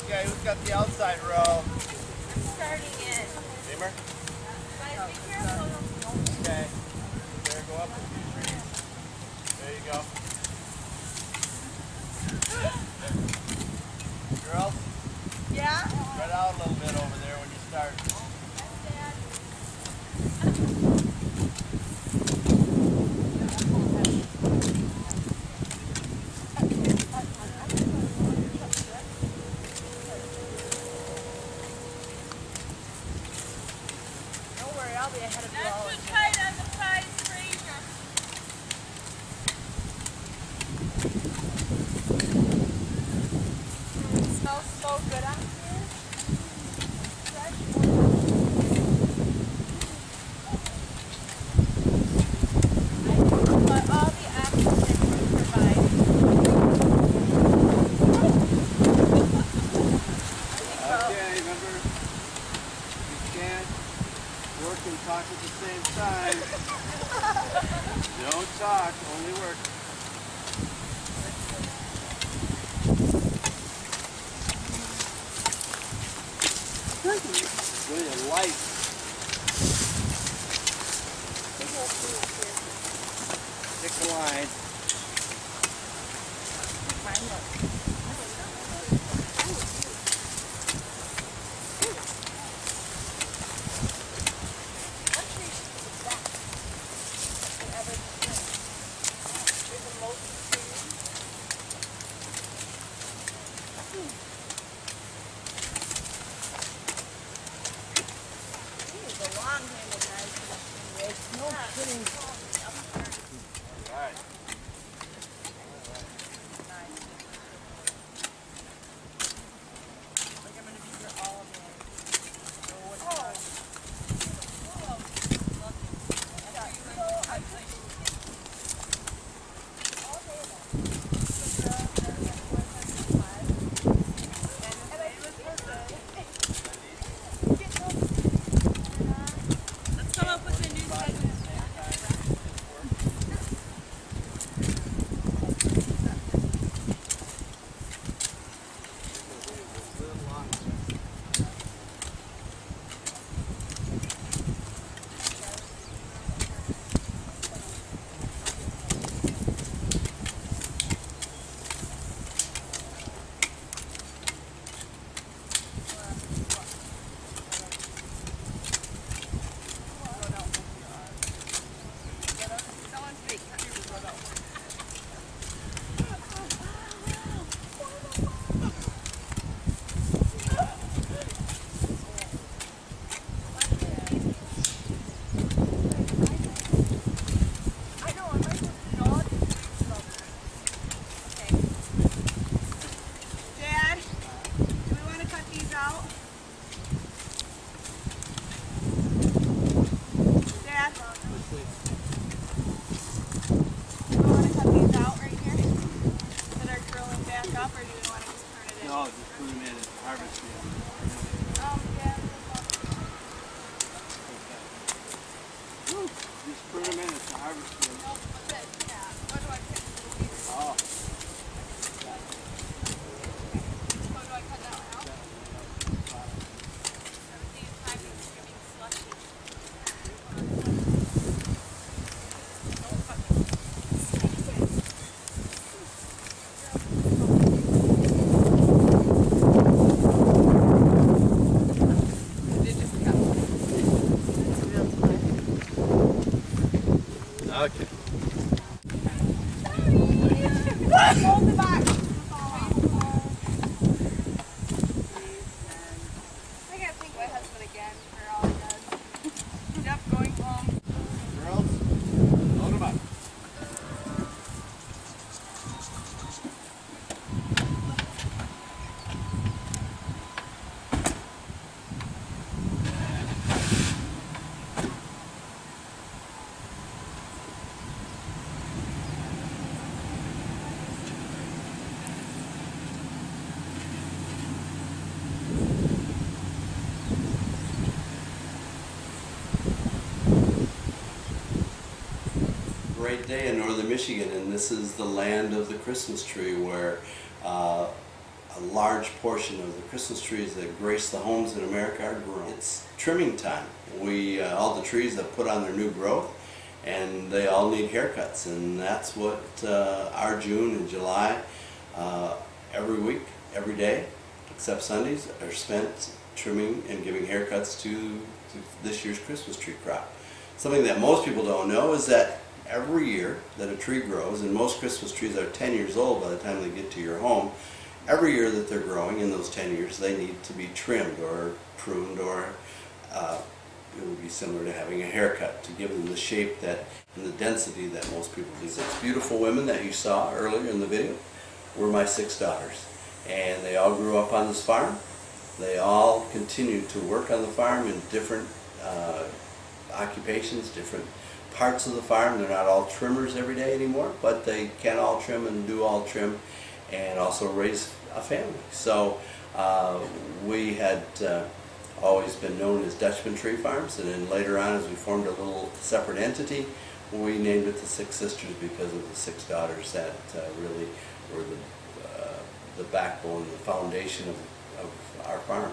Okay, who's got the outside row? I'm starting it. Beamer? Guys, be careful. Okay. There, go up a few trees. There you go. Girls? Yeah? Spread out a little bit over there when you start. Don't worry, I'll be ahead of you all. Not too tight on the prize freezer. It smells so good out here. Fresh. But all the oxygen we provide. Okay, remember, you can't work and talk at the same time. Don't talk, only work. Really light. Pick the line. Alright. Let's come up with a new segment. Dad, do we want to cut these out? Dad? Do we want to cut these out right here that are curling back up, or do we want to just turn it in? No, just put them in and harvest them. Yeah. Just put them in and harvest them. What do I pick? Oh. What do I cut that one out? These packets are getting slushy. Okay. Hold the box. I gotta thank my husband again for all he does. Yep, going home. Girls, load them up. Great day in northern Michigan, and this is the land of the Christmas tree, where a large portion of the Christmas trees that grace the homes in America are grown. It's trimming time. All the trees have put on their new growth, and they all need haircuts, and that's what our June and July, every week, every day, except Sundays, are spent trimming and giving haircuts to this year's Christmas tree crop. Something that most people don't know is that every year that a tree grows, and most Christmas trees are 10 years old by the time they get to your home, every year that they're growing in those 10 years they need to be trimmed or pruned, or it would be similar to having a haircut to give them the shape that and the density that most people do. 6 beautiful women that you saw earlier in the video were my 6 daughters, and they all grew up on this farm. They all continue to work on the farm in different occupations, different parts of the farm. They're not all trimmers every day anymore, but they can all trim and do all trim, and also raise a family. So we had always been known as Dutchman Tree Farms, and then later on, as we formed a little separate entity, we named it the 6 Sisters because of the 6 daughters that really were the backbone, the foundation of our farm.